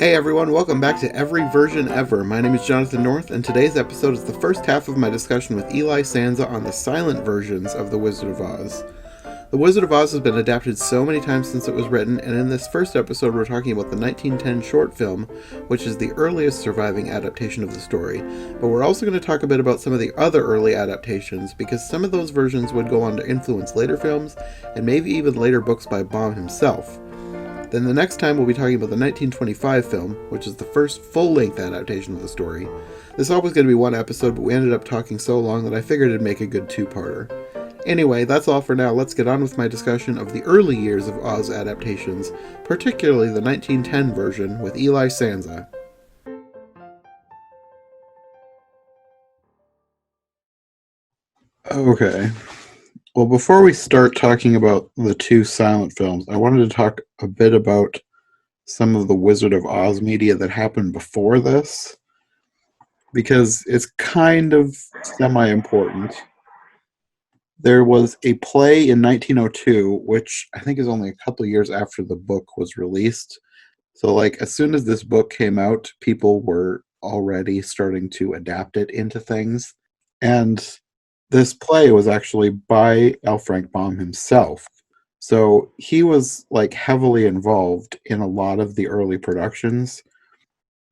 Hey everyone, welcome back to Every Version Ever. My name is Jonathan North, and today's episode is the first half of my discussion with Eli Sanza on the silent versions of The Wizard of Oz. The Wizard of Oz has been adapted so many times since it was written, and in this first episode we're talking about the 1910 short film, which is the earliest surviving adaptation of the story. But we're also going to talk a bit about some of the other early adaptations, because some of those versions would go on to influence later films, and maybe even later books by Baum himself. Then the next time we'll be talking about the 1925 film, which is the first full-length adaptation of the story. This was always going to be one episode, but we ended up talking so long that I figured it'd make a good two-parter. Anyway, that's all for now. Let's get on with my discussion of the early years of Oz adaptations, particularly the 1910 version with Eli Sanza. Okay. Well, before we start talking about the two silent films, I wanted to talk a bit about some of the Wizard of Oz media that happened before this, because it's kind of semi-important. There was a play in 1902, which I think is only a couple years after the book was released. So, as soon as this book came out, people were already starting to adapt it into things. And this play was actually by L. Frank Baum himself. So he was heavily involved in a lot of the early productions.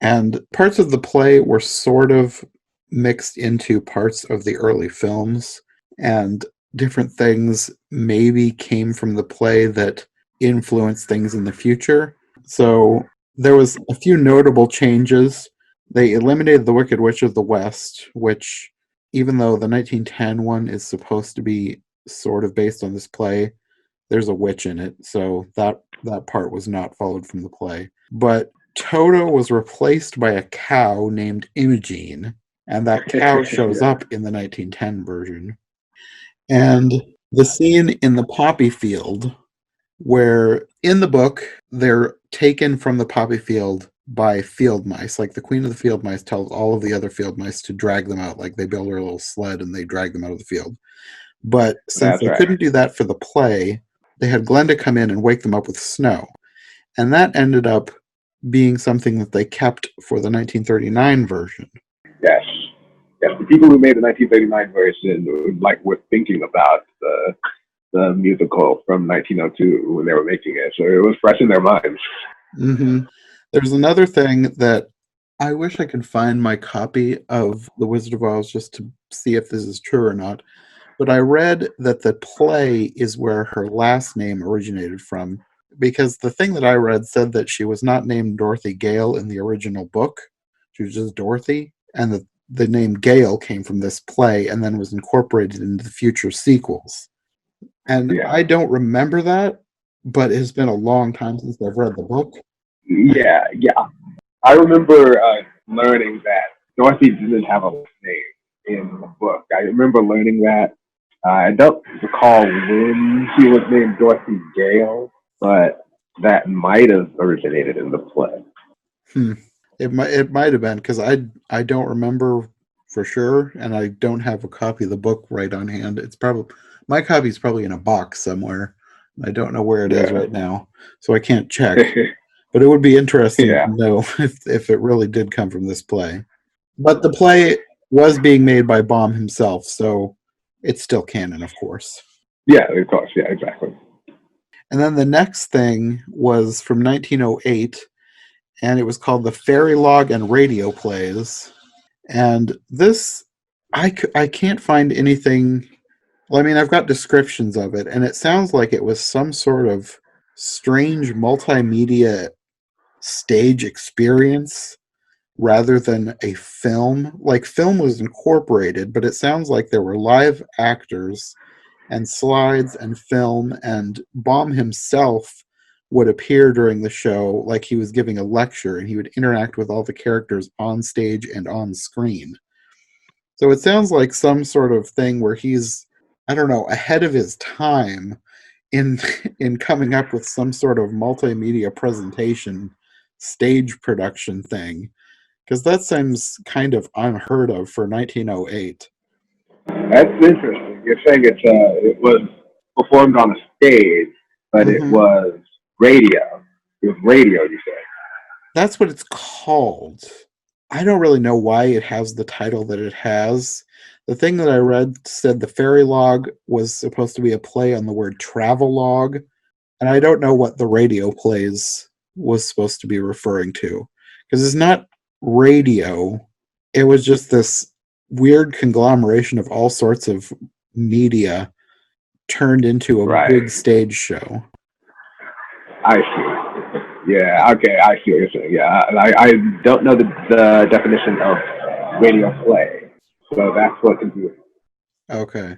And parts of the play were sort of mixed into parts of the early films. And different things maybe came from the play that influenced things in the future. So there was a few notable changes. They eliminated the Wicked Witch of the West, which, even though the 1910 one is supposed to be sort of based on this play, there's a witch in it, so that part was not followed from the play. But Toto was replaced by a cow named Imogene, and that cow shows up in the 1910 version. And the scene in the poppy field, where in the book they're taken from the poppy field by field mice. The queen of the field mice tells all of the other field mice to drag them out. They build her a little sled and they drag them out of the field. But since they couldn't do that for the play, they had Glenda come in and wake them up with snow. And that ended up being something that they kept for the 1939 version. Yes. Yes, the people who made the 1939 version were thinking about the musical from 1902 when they were making it, so it was fresh in their minds. Mm-hmm. There's another thing that I wish I could find my copy of The Wizard of Oz just to see if this is true or not. But I read that the play is where her last name originated from, because the thing that I read said that she was not named Dorothy Gale in the original book. She was just Dorothy, and that the name Gale came from this play and then was incorporated into the future sequels. And yeah. I don't remember that, but it's been a long time since I've read the book. Yeah. I remember learning that Dorothy didn't have a name in the book. I remember learning that. I don't recall when she was named Dorothy Gale, but that might have originated in the play. It might have been, because I don't remember for sure, and I don't have a copy of the book right on hand. It's probably, my copy's probably in a box somewhere. I don't know where it is right now, so I can't check. But it would be interesting to know if it really did come from this play. But the play was being made by Baum himself, so it's still canon, of course. Yeah, of course. Yeah, exactly. And then the next thing was from 1908, and it was called the Fairy Log and Radio Plays. And this, I can't find anything. Well, I mean, I've got descriptions of it, and it sounds like it was some sort of strange multimedia stage experience rather than a film. Film was incorporated, but it sounds like there were live actors and slides and film, and Baum himself would appear during the show like he was giving a lecture, and he would interact with all the characters on stage and on screen. So it sounds like some sort of thing where he's, I don't know, ahead of his time in coming up with some sort of multimedia presentation stage production thing, because that seems kind of unheard of for 1908. That's interesting. You're saying it was performed on a stage, but it was radio. It was radio, you say? That's what it's called. I don't really know why it has the title that it has. The thing that I read said the fairy log was supposed to be a play on the word travel log, and I don't know what the radio plays was supposed to be referring to. Because it's not radio, it was just this weird conglomeration of all sorts of media turned into a Right. big stage show. I see. Yeah. Okay. I see what you're saying. Yeah. I don't know the definition of radio play, so that's what confused me. Okay.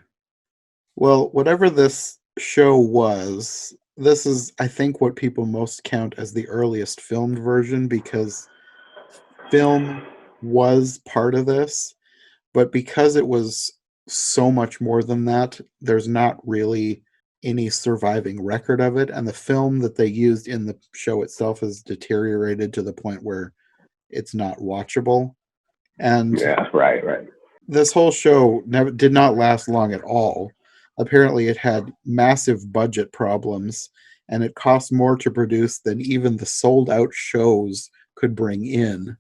Well, whatever this show was, this is, I think, what people most count as the earliest filmed version because film was part of this, but because it was so much more than that, there's not really any surviving record of it. And the film that they used in the show itself has deteriorated to the point where it's not watchable. And Yeah. Right. Right. this whole show never did not last long at all. Apparently, it had massive budget problems, and it cost more to produce than even the sold out shows could bring in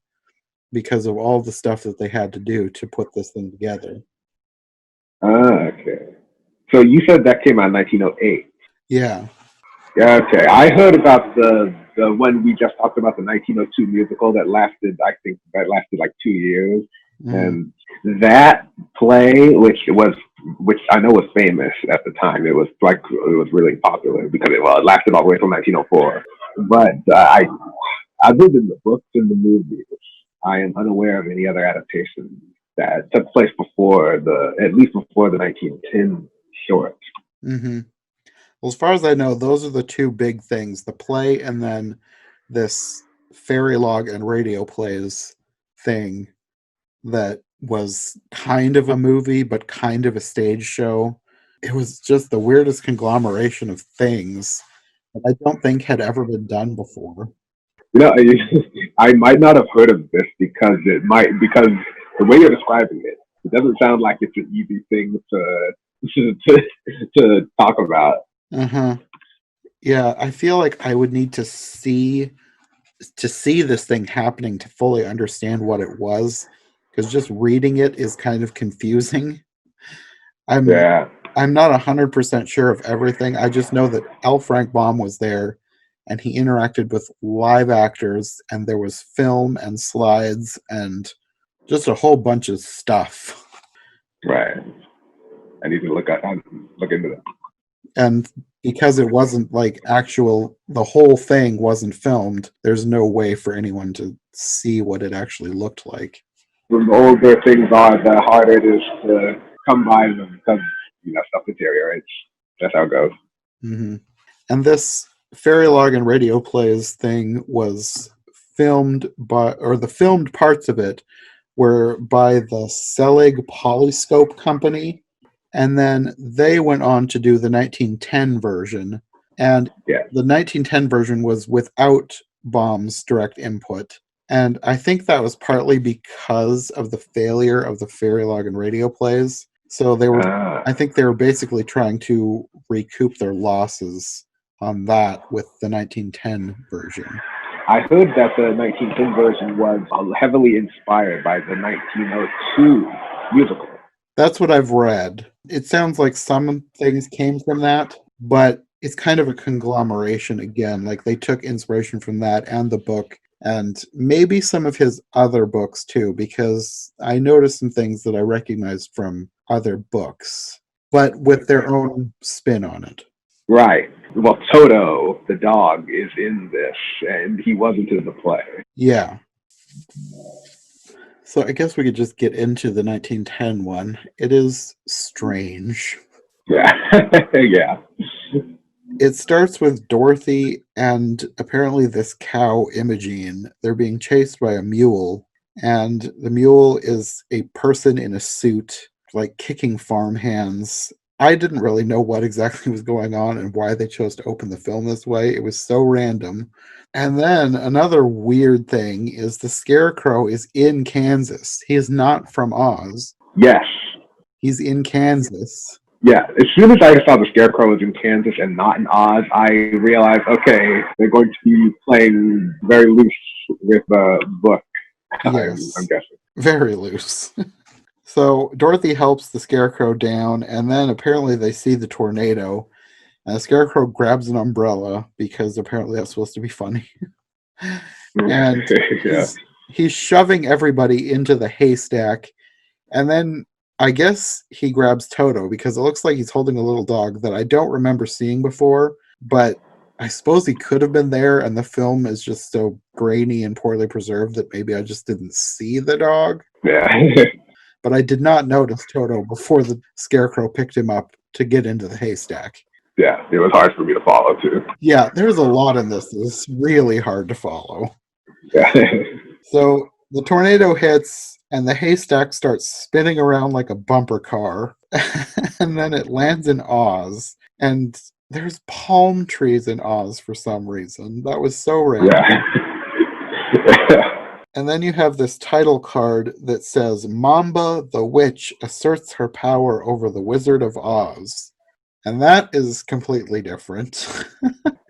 because of all the stuff that they had to do to put this thing together. Okay. So you said that came out in 1908. Yeah. Yeah, okay. I heard about the one we just talked about, the 1902 musical that lasted, I think, that lasted like 2 years, Mm, and that play, which I know was famous at the time, it was really popular because it lasted all the way till 1904. But other than the books and the movies, I am unaware of any other adaptations that took place at least before the 1910 short. hmm Well, as far as I know, those are the two big things: the play and then this fairy log and radio plays thing that was kind of a movie but kind of a stage show. It was just the weirdest conglomeration of things that I don't think had ever been done before. You know, I might not have heard of this because the way you're describing it, it doesn't sound like it's an easy thing to to talk about. Uh-huh. Yeah, I feel like I would need to see this thing happening to fully understand what it was, because just reading it is kind of confusing. I'm Yeah. I'm not 100% sure of everything. I just know that L. Frank Baum was there and he interacted with live actors and there was film and slides and just a whole bunch of stuff. Right. I need to look into that. And because it wasn't like the whole thing wasn't filmed, there's no way for anyone to see what it actually looked like. The older things are, the harder it is to come by them because stuff deteriorates. That's how it goes. hmm And this fairy log and radio plays thing was filmed by, or the filmed parts of it were by the Selig Polyscope Company, and then they went on to do the 1910 version. And Yeah. the 1910 version was without Baum's direct input. And I think that was partly because of the failure of the fairy log and radio plays. So Uh, I think they were basically trying to recoup their losses on that with the 1910 version. I heard that the 1910 version was heavily inspired by the 1902 musical. That's what I've read. It sounds like some things came from that, but it's kind of a conglomeration again. Like they took inspiration from that and the book and maybe some of his other books too, because I noticed some things that I recognized from other books, but with their own spin on it. Right. Well, Toto, the dog, is in this, and he wasn't in the play. Yeah. So I guess we could just get into the 1910 one. It is strange. Yeah. Yeah. It starts with Dorothy and apparently this cow, Imogene. They're being chased by a mule, and the mule is a person in a suit, like kicking farm hands. I didn't really know what exactly was going on and why they chose to open the film this way. It was so random. And then another weird thing is the Scarecrow is in Kansas. He is not from Oz. Yes. He's in Kansas. Yeah. As soon as I saw the Scarecrow was in Kansas and not in Oz, I realized, okay, they're going to be playing very loose with the book. I'm Yes, guessing. very loose. So Dorothy helps the Scarecrow down, and then apparently they see the tornado. And the Scarecrow grabs an umbrella because apparently that's supposed to be funny. And Yeah, he's shoving everybody into the haystack. And then I guess he grabs Toto because it looks like he's holding a little dog that I don't remember seeing before, but I suppose he could have been there and the film is just so grainy and poorly preserved that maybe I just didn't see the dog. yeah, But I did not notice Toto before the Scarecrow picked him up to get into the haystack. yeah. It was hard for me to follow too. Yeah, there's a lot in this. It's really hard to follow. Yeah, So the tornado hits and the haystack starts spinning around like a bumper car. And then it lands in Oz. And there's palm trees in Oz for some reason. That was so random. yeah. And then you have this title card that says Mamba the Witch asserts her power over the Wizard of Oz. And that is completely different.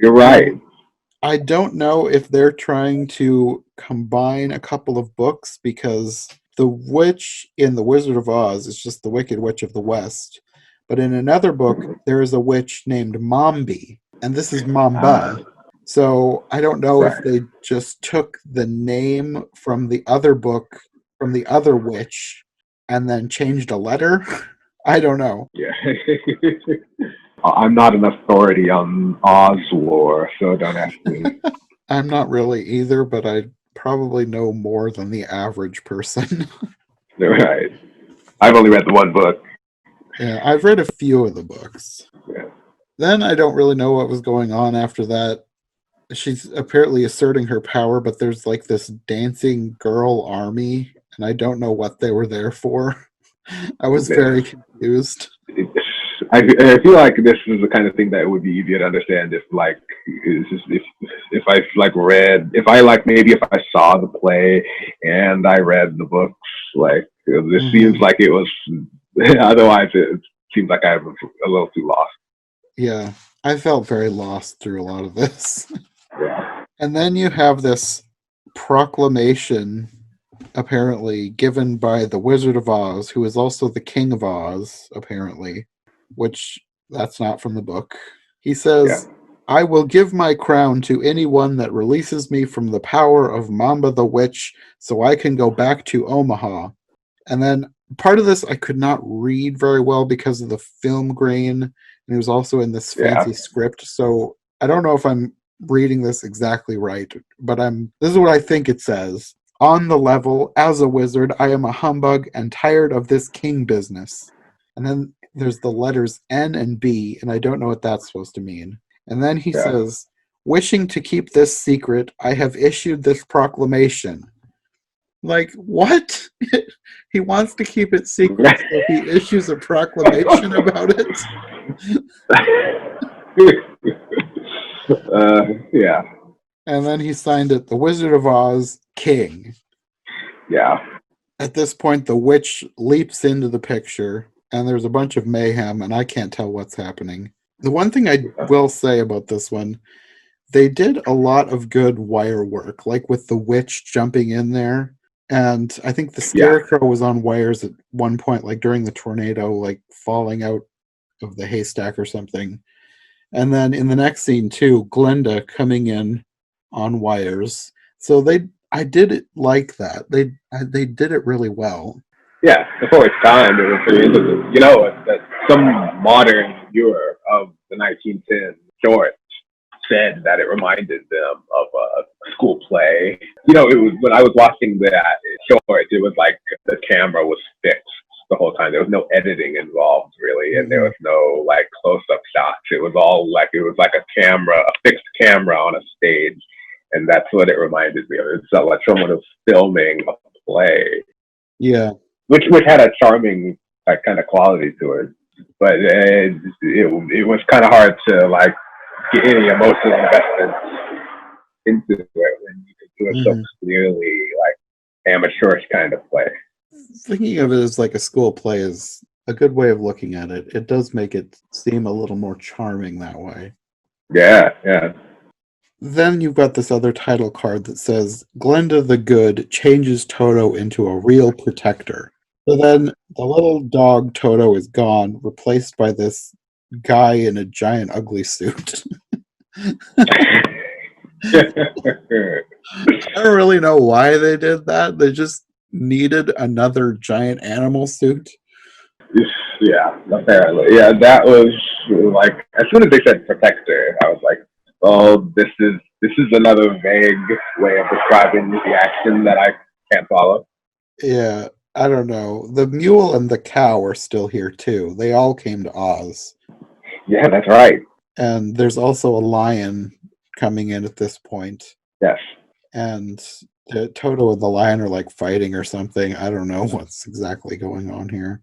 You're right. I don't know if they're trying to combine a couple of books because the witch in The Wizard of Oz is just the Wicked Witch of the West. But in another book, there is a witch named Mombi, and this is Mamba. So I don't know if Right. they just took the name from the other book, from the other witch, and then changed a letter. I don't know. Yeah. I'm not an authority on Oz lore, so don't ask me. I'm not really either, but I probably know more than the average person. Right. I've only read the one book. Yeah, I've read a few of the books. Yeah. Then I don't really know what was going on after that. She's apparently asserting her power, but there's like this dancing girl army, and I don't know what they were there for. I was very confused. I feel like this is the kind of thing that would be easier to understand if like if I like read if I like maybe if I saw the play and I read the books like this seems like it was otherwise it seems like I was a little too lost. Yeah, I felt very lost through a lot of this. Yeah. And then you have this proclamation apparently given by the Wizard of Oz, who is also the King of Oz, apparently, which that's not from the book. He says, Yeah. I will give my crown to anyone that releases me from the power of Mamba the Witch so I can go back to Omaha. And then part of this I could not read very well because of the film grain, and it was also in this Yeah. fancy script. So I don't know if I'm reading this exactly right, but this is what I think it says. On the level, as a wizard, I am a humbug and tired of this king business. And then there's the letters N and B, and I don't know what that's supposed to mean. And then he Yeah. says, wishing to keep this secret, I have issued this proclamation. Like, what? He wants to keep it secret, so he issues a proclamation about it. Yeah. And then he signed it, The Wizard of Oz, King. Yeah. At this point, the witch leaps into the picture, and there's a bunch of mayhem, and I can't tell what's happening. The one thing I will say about this one, they did a lot of good wire work, like with the witch jumping in there. And I think the Scarecrow was on wires at one point, like during the tornado, like falling out of the haystack or something. And then in the next scene too, Glenda coming in on wires. So I did it like that. They did it really well. Yeah, before its time, it was pretty interesting. You know, that some modern viewer of the 1910 short said that it reminded them of a school play. You know, it was when I was watching that short, it was like the camera was fixed the whole time. There was no editing involved really, and there was no like close-up shots. It was all like a camera, a fixed camera on a stage, and that's what it reminded me of. It felt like someone was filming a play. Yeah. Which had a charming like kind of quality to it, but it was kind of hard to like get any emotional investment into it when you could do it so clearly like amateurish kind of play. Thinking of it as like a school play is a good way of looking at it. It does make it seem a little more charming that way. Yeah, yeah. then you've got this other title card that says Glenda the Good changes Toto into a real protector. So then the little dog Toto is gone, replaced by this guy in a giant ugly suit. I don't really know why they did that. They just needed another giant animal suit. Yeah, apparently. Yeah, that was like as soon as they said protector, I was like, oh, this is another vague way of describing the action that I can't follow. Yeah, I don't know. The mule and the cow are still here too. They all came to Oz. Yeah, that's right. And there's also a lion coming in at this point. Yes. And Toto and the lion are like fighting or something. I don't know what's exactly going on here.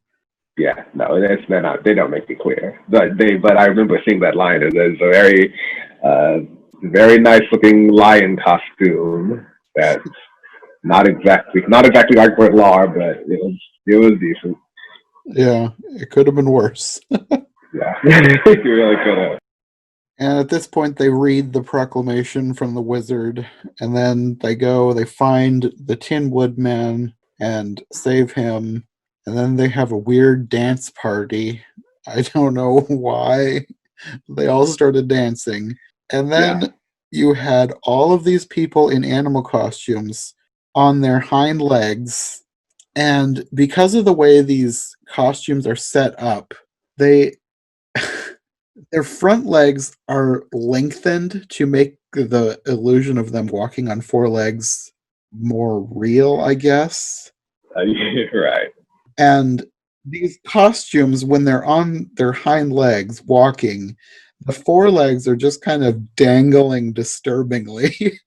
Yeah, no, they're not. They don't make it clear. But I remember seeing that lion. There's a uh, very nice looking lion costume. That's not exactly like Bert Lahr, but it was decent. Yeah, it could have been worse. Yeah, it really could have. And at this point, they read the proclamation from the wizard, and then they find the Tin Woodman and save him, and then they have a weird dance party. I don't know why. They all started dancing. And Yeah, then you had all of these people in animal costumes on their hind legs. And because of the way these costumes are set up, they their front legs are lengthened to make the illusion of them walking on four legs more real, I guess. you're right. And these costumes, when they're on their hind legs walking, the forelegs are just kind of dangling disturbingly.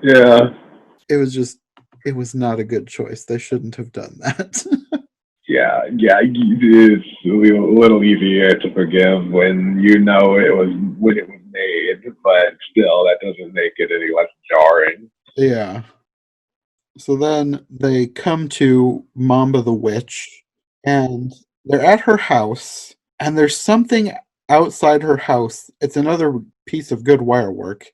Yeah, It was just, it was not a good choice. They shouldn't have done that. yeah. It's a little easier to forgive when you know when it was made, but still, that doesn't make it any less jarring. Yeah. So then they come to Mamba the Witch, and they're at her house, and there's something outside her house. It's another piece of good wire work,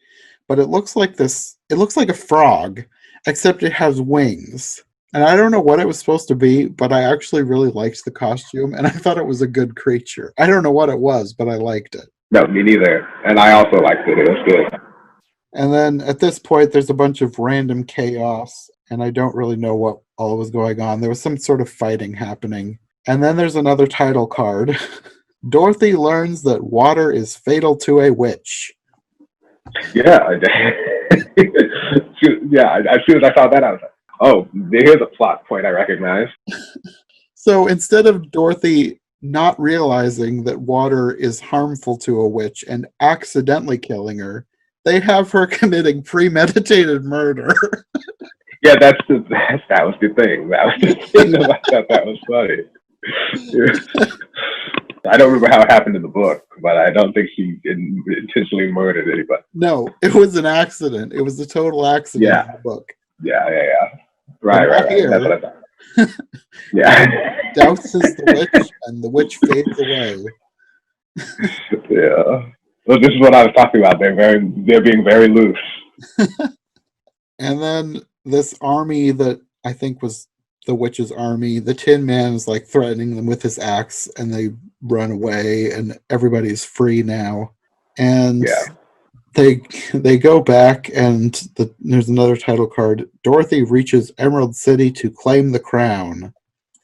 but it looks like a frog, except it has wings. And I don't know what it was supposed to be, but I actually really liked the costume, and I thought it was a good creature. I don't know what it was, but I liked it. No, me neither. And I also liked it. It was good. And then at this point, there's a bunch of random chaos, and I don't really know what all was going on. There was some sort of fighting happening. And then there's another title card. Dorothy learns that water is fatal to a witch. Yeah, yeah. As soon as I saw that, I was like, "Oh, here's a plot point I recognize." So instead of Dorothy not realizing that water is harmful to a witch and accidentally killing her, they have her committing premeditated murder. Yeah, that was the thing. That was the thing about that. That was funny. I don't remember how it happened in the book, but I don't think she intentionally murdered anybody. No, it was an accident. It was a total accident in Yeah, the book. yeah. But Right. not That's here. what I thought. Yeah. Douses the witch, and the witch fades away. Yeah. Well, this is what I was talking about. They're being very loose. And then this army that I think was the witch's army, the Tin Man is like threatening them with his axe, and they run away, and everybody's free now. And Yeah. they go back, and there's another title card. Dorothy reaches Emerald City to claim the crown.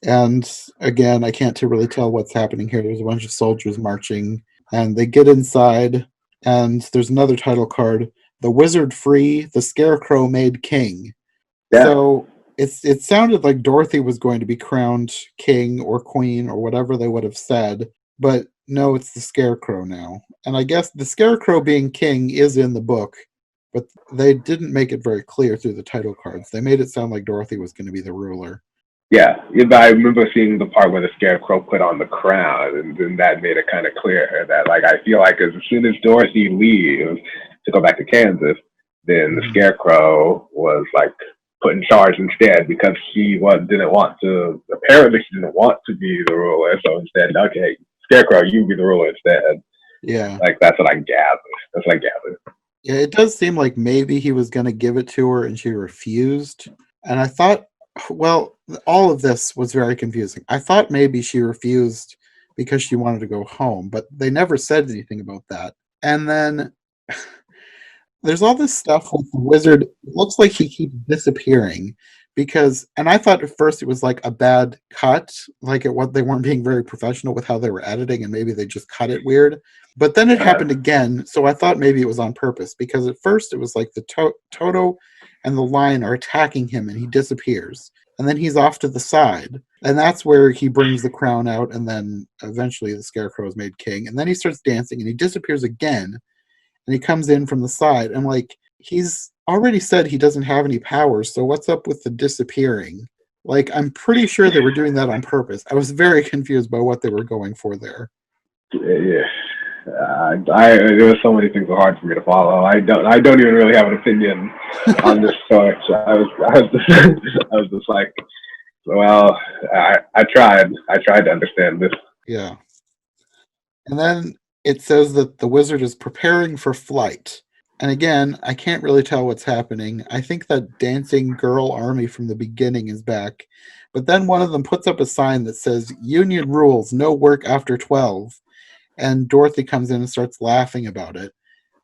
And again, I can't really tell what's happening here. There's a bunch of soldiers marching, and they get inside, and there's another title card. The wizard free, the scarecrow made king. Yeah. So it sounded like Dorothy was going to be crowned king or queen or whatever they would have said, but no, it's the scarecrow now. And I guess the scarecrow being king is in the book, but they didn't make it very clear through the title cards. They made it sound like Dorothy was going to be the ruler. Yeah, but I remember seeing the part where the scarecrow put on the crown, and then that made it kind of clear that, like, I feel like as soon as Dorothy leaves to go back to Kansas, then the Mhm. scarecrow was like put in charge instead because didn't want to. Apparently, she didn't want to be the ruler, so instead, okay, scarecrow, you be the ruler instead. Yeah. Like that's what I gathered. That's what I gathered. Yeah, it does seem like maybe he was going to give it to her and she refused. And I thought, well, all of this was very confusing. I thought maybe she refused because she wanted to go home, but they never said anything about that. And then there's all this stuff with the wizard. It looks like he keeps disappearing because, and I thought at first it was like a bad cut, like it what they weren't being very professional with how they were editing, and maybe they just cut it weird. But then it happened again, so I thought maybe it was on purpose because at first it was like the Toto and the lion are attacking him, and he disappears, and then he's off to the side, and that's where he brings the crown out, and then eventually the scarecrow is made king, and then he starts dancing, and he disappears again and he comes in from the side. I'm like, he's already said he doesn't have any powers, so what's up with the disappearing? Like, I'm pretty sure they were doing that on purpose. I was very confused by what they were going for there. Yeah. There were so many things that were hard for me to follow. I don't even really have an opinion on this part. I was just like, well, I tried to understand this. Yeah. And then it says that the wizard is preparing for flight. And again, I can't really tell what's happening. I think that dancing girl army from the beginning is back. But then one of them puts up a sign that says, Union rules, no work after 12. And Dorothy comes in and starts laughing about it.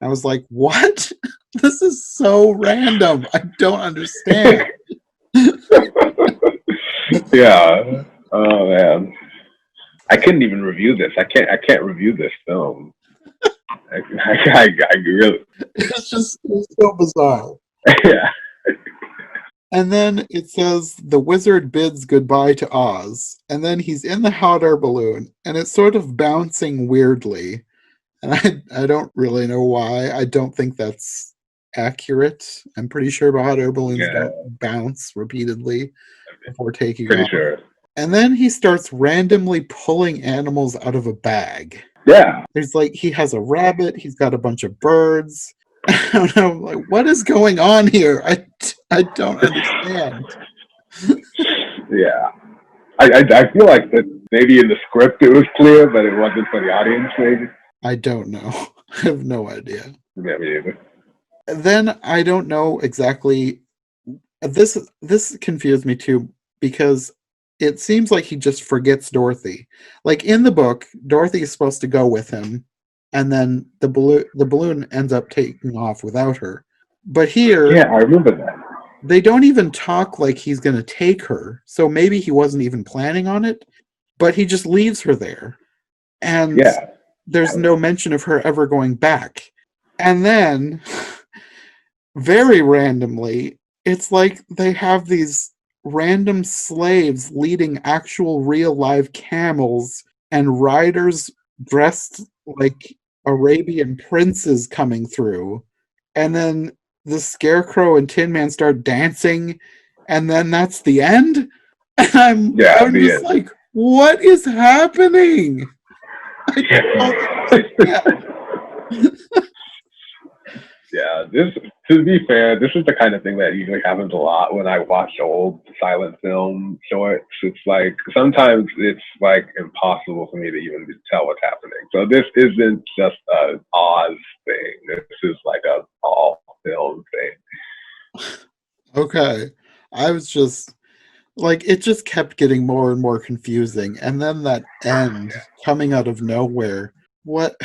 I was like, what? This is so random. I don't understand. Yeah. Oh man. I couldn't even review this. I can't review this film. I really. It's so bizarre. Yeah. And then it says the wizard bids goodbye to Oz, and then he's in the hot air balloon, and it's sort of bouncing weirdly. And I don't really know why. I don't think that's accurate. I'm pretty sure hot air balloons don't bounce repeatedly before taking Pretty off. sure. And then he starts randomly pulling animals out of a bag. Yeah. There's like, he has a rabbit, he's got a bunch of birds. I don't know, like, what is going on here? I don't understand. Yeah. I feel like that maybe in the script it was clear, but it wasn't for the audience, maybe. I don't know. I have no idea. Yeah, me either. Then I don't know exactly. This confused me too because it seems like he just forgets Dorothy. Like in the book, Dorothy is supposed to go with him, and then the balloon ends up taking off without her. But here, yeah, I remember that. They don't even talk like he's going to take her. So maybe he wasn't even planning on it, but he just leaves her there. And there's no mention of her ever going back. And then, very randomly, it's like they have these random slaves leading actual real live camels and riders dressed like Arabian princes coming through. And then the Scarecrow and Tin Man start dancing, and then that's the end. And I'm just like, what is happening? Yeah, to be fair, this is the kind of thing that usually happens a lot when I watch old silent film shorts. It's like sometimes it's like impossible for me to even tell what's happening. So this isn't just an Oz thing. This is like a all film thing. Okay. I was just like, it just kept getting more and more confusing. And then that end coming out of nowhere. What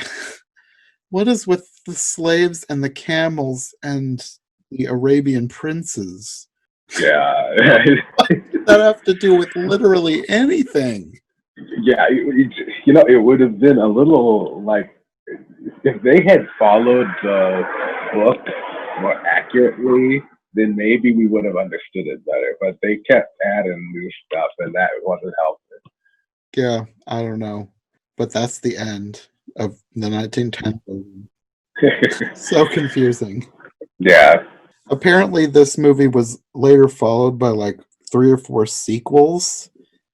is with the slaves and the camels and the Arabian princes? Yeah. What does that have to do with literally anything? Yeah, it would have been a little like if they had followed the book more accurately, then maybe we would have understood it better. But they kept adding new stuff, and that wasn't helping. Yeah, I don't know. But that's the end of the 1910 version. So confusing. Yeah. Apparently, this movie was later followed by like 3 or 4 sequels,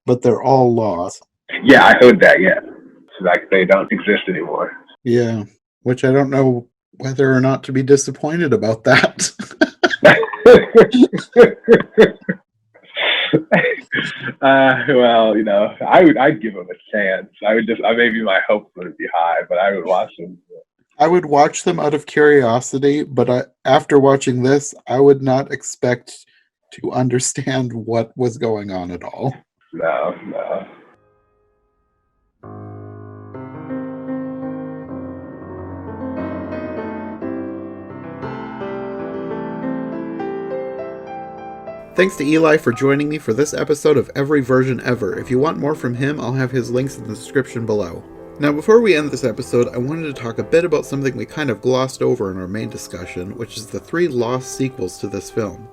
but they're all lost. Yeah, I heard that, yeah. It's like they don't exist anymore. Yeah, which I don't know whether or not to be disappointed about that. Well, I'd give him a chance. Maybe my hopes wouldn't be high, but I would watch him. I would watch them out of curiosity, but after watching this, I would not expect to understand what was going on at all. No, no. Thanks to Eli for joining me for this episode of Every Version Ever. If you want more from him, I'll have his links in the description below. Now, before we end this episode, I wanted to talk a bit about something we kind of glossed over in our main discussion, which is the 3 lost sequels to this film.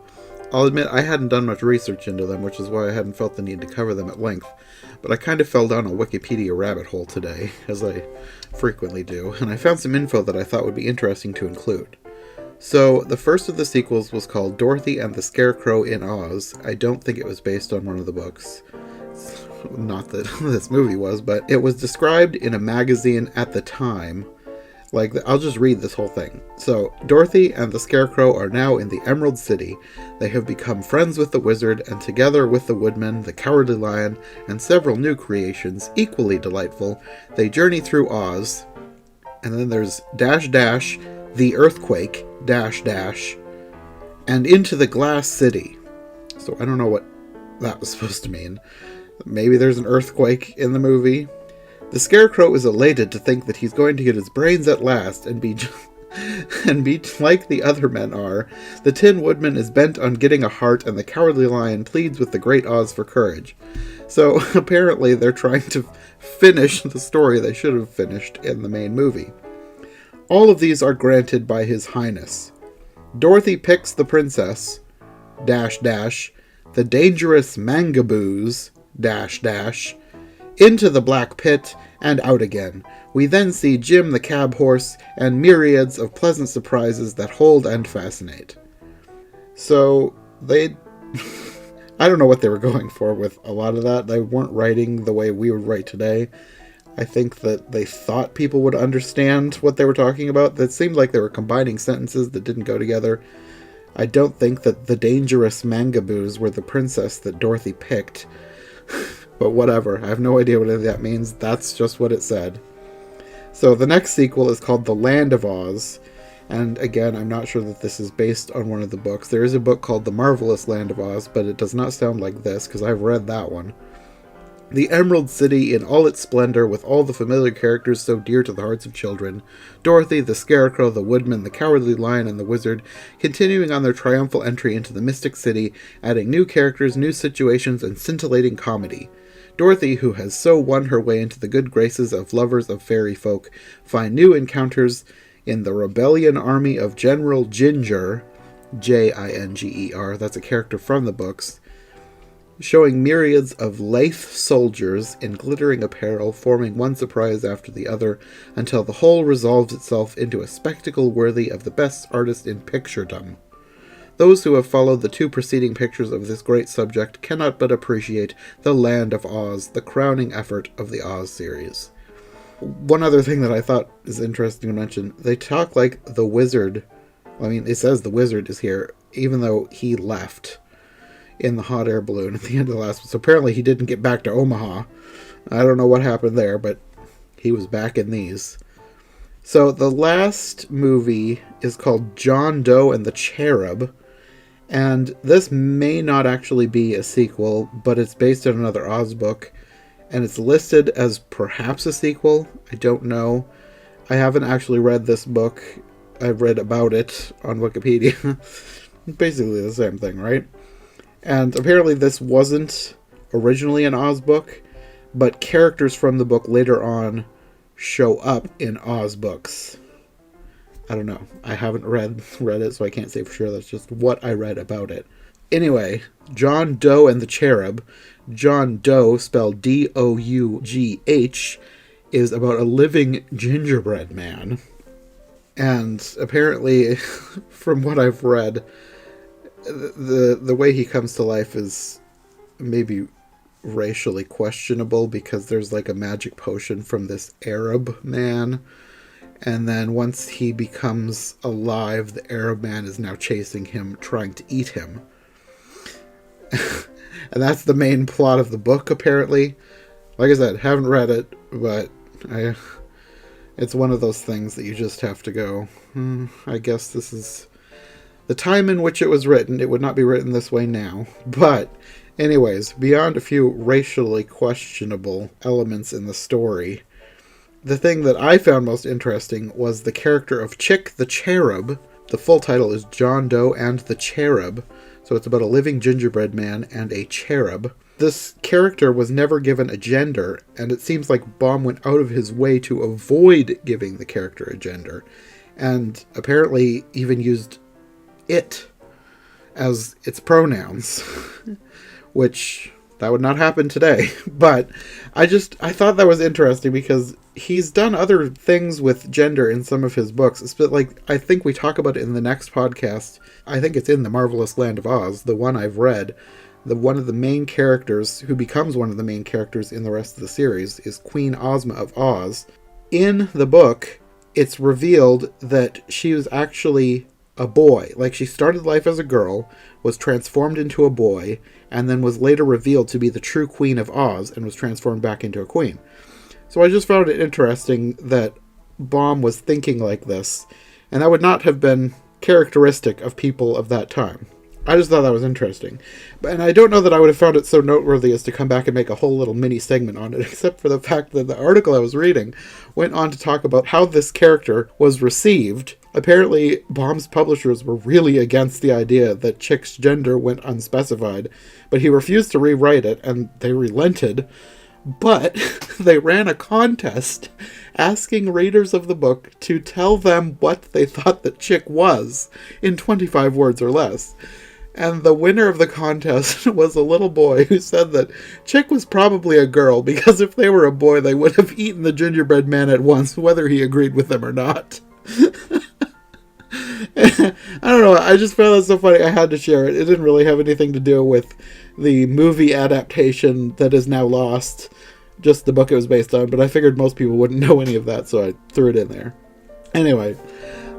I'll admit I hadn't done much research into them, which is why I hadn't felt the need to cover them at length, but I kind of fell down a Wikipedia rabbit hole today, as I frequently do, and I found some info that I thought would be interesting to include. So, the first of the sequels was called Dorothy and the Scarecrow in Oz. I don't think it was based on one of the books. Not that this movie was, but it was described in a magazine at the time. I'll just read this whole thing. So, Dorothy and the Scarecrow are now in the Emerald City. They have become friends with the wizard, and together with the woodman, the cowardly lion, and several new creations, equally delightful, they journey through Oz. And then there's the earthquake, and into the glass city. So I don't know what that was supposed to mean. Maybe there's an earthquake in the movie. The Scarecrow is elated to think that he's going to get his brains at last and be like the other men are. The Tin Woodman is bent on getting a heart, and the Cowardly Lion pleads with the Great Oz for courage. So apparently they're trying to finish the story they should have finished in the main movie. All of these are granted by His Highness. Dorothy picks the princess, the dangerous Mangaboos, into the black pit and out again. We then see Jim the cab horse and myriads of pleasant surprises that hold and fascinate. So, I don't know what they were going for with a lot of that. They weren't writing the way we would write today. I think that they thought people would understand what they were talking about. That seemed like they were combining sentences that didn't go together. I don't think that the dangerous Mangaboos were the princess that Dorothy picked. But whatever, I have no idea what any of that means. That's just what it said. So the next sequel is called The Land of Oz. And again, I'm not sure that this is based on one of the books. There is a book called The Marvelous Land of Oz, but it does not sound like this, because I've read that one. The Emerald City in all its splendor, with all the familiar characters so dear to the hearts of children. Dorothy, the Scarecrow, the Woodman, the Cowardly Lion, and the Wizard, continuing on their triumphal entry into the Mystic City, adding new characters, new situations, and scintillating comedy. Dorothy, who has so won her way into the good graces of lovers of fairy folk, find new encounters in the rebellion army of General Ginger, Jinger, that's a character from the books, showing myriads of lithe soldiers in glittering apparel, forming one surprise after the other, until the whole resolves itself into a spectacle worthy of the best artist in picturedom. Those who have followed the 2 preceding pictures of this great subject cannot but appreciate The Land of Oz, the crowning effort of the Oz series. One other thing that I thought is interesting to mention, they talk like the wizard, it says the wizard is here, even though he left in the hot air balloon at the end of the last one. So apparently he didn't get back to Omaha. I don't know what happened there, but he was back in these. So the last movie is called John Doe and the Cherub, and this may not actually be a sequel, but it's based on another Oz book, and it's listed as perhaps a sequel. I don't know. I haven't actually read this book. I've read about it on Wikipedia. Basically the same thing, right? And apparently this wasn't originally an Oz book, but characters from the book later on show up in Oz books. I don't know. I haven't read it, so I can't say for sure. That's just what I read about it. Anyway, John Doe and the Cherub. John Doe, spelled D-O-U-G-H, is about a living gingerbread man. And apparently, from what I've read, the way he comes to life is maybe racially questionable, because there's like a magic potion from this Arab man, and then once he becomes alive, the Arab man is now chasing him, trying to eat him. And that's the main plot of the book, apparently. Like I said, haven't read it, but it's one of those things that you just have to go, I guess this is the time in which it was written. It would not be written this way now. But anyways, beyond a few racially questionable elements in the story, the thing that I found most interesting was the character of Chick the Cherub. The full title is John Doe and the Cherub, so it's about a living gingerbread man and a cherub. This character was never given a gender, and it seems like Baum went out of his way to avoid giving the character a gender, and apparently even used it as its pronouns, which that would not happen today. But I thought that was interesting because he's done other things with gender in some of his books. It's like, I think we talk about it in the next podcast. I think it's in The Marvelous Land of Oz, the one I've read. One of the main characters, who becomes one of the main characters in the rest of the series, is Queen Ozma of Oz. In the book, it's revealed that she was actually a boy. Like, she started life as a girl, was transformed into a boy, and then was later revealed to be the true Queen of Oz, and was transformed back into a queen. So I just found it interesting that Baum was thinking like this, and that would not have been characteristic of people of that time. I just thought that was interesting. And I don't know that I would have found it so noteworthy as to come back and make a whole little mini segment on it, except for the fact that the article I was reading went on to talk about how this character was received. Apparently, Baum's publishers were really against the idea that Chick's gender went unspecified, but he refused to rewrite it, and they relented. But they ran a contest asking readers of the book to tell them what they thought that Chick was in 25 words or less. And the winner of the contest was a little boy who said that Chick was probably a girl, because if they were a boy, they would have eaten the gingerbread man at once, whether he agreed with them or not. I don't know, I just found that so funny, I had to share it. It didn't really have anything to do with the movie adaptation that is now lost, just the book it was based on, but I figured most people wouldn't know any of that, so I threw it in there. Anyway,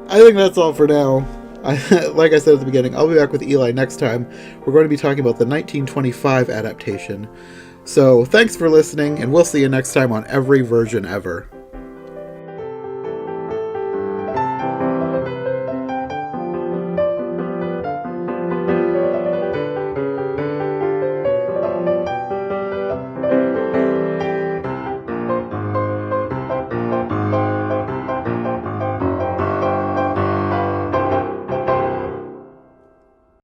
I think that's all for now. Like I said at the beginning, I'll be back with Eli next time. We're going to be talking about the 1925 adaptation. So thanks for listening, and we'll see you next time on Every Version Ever.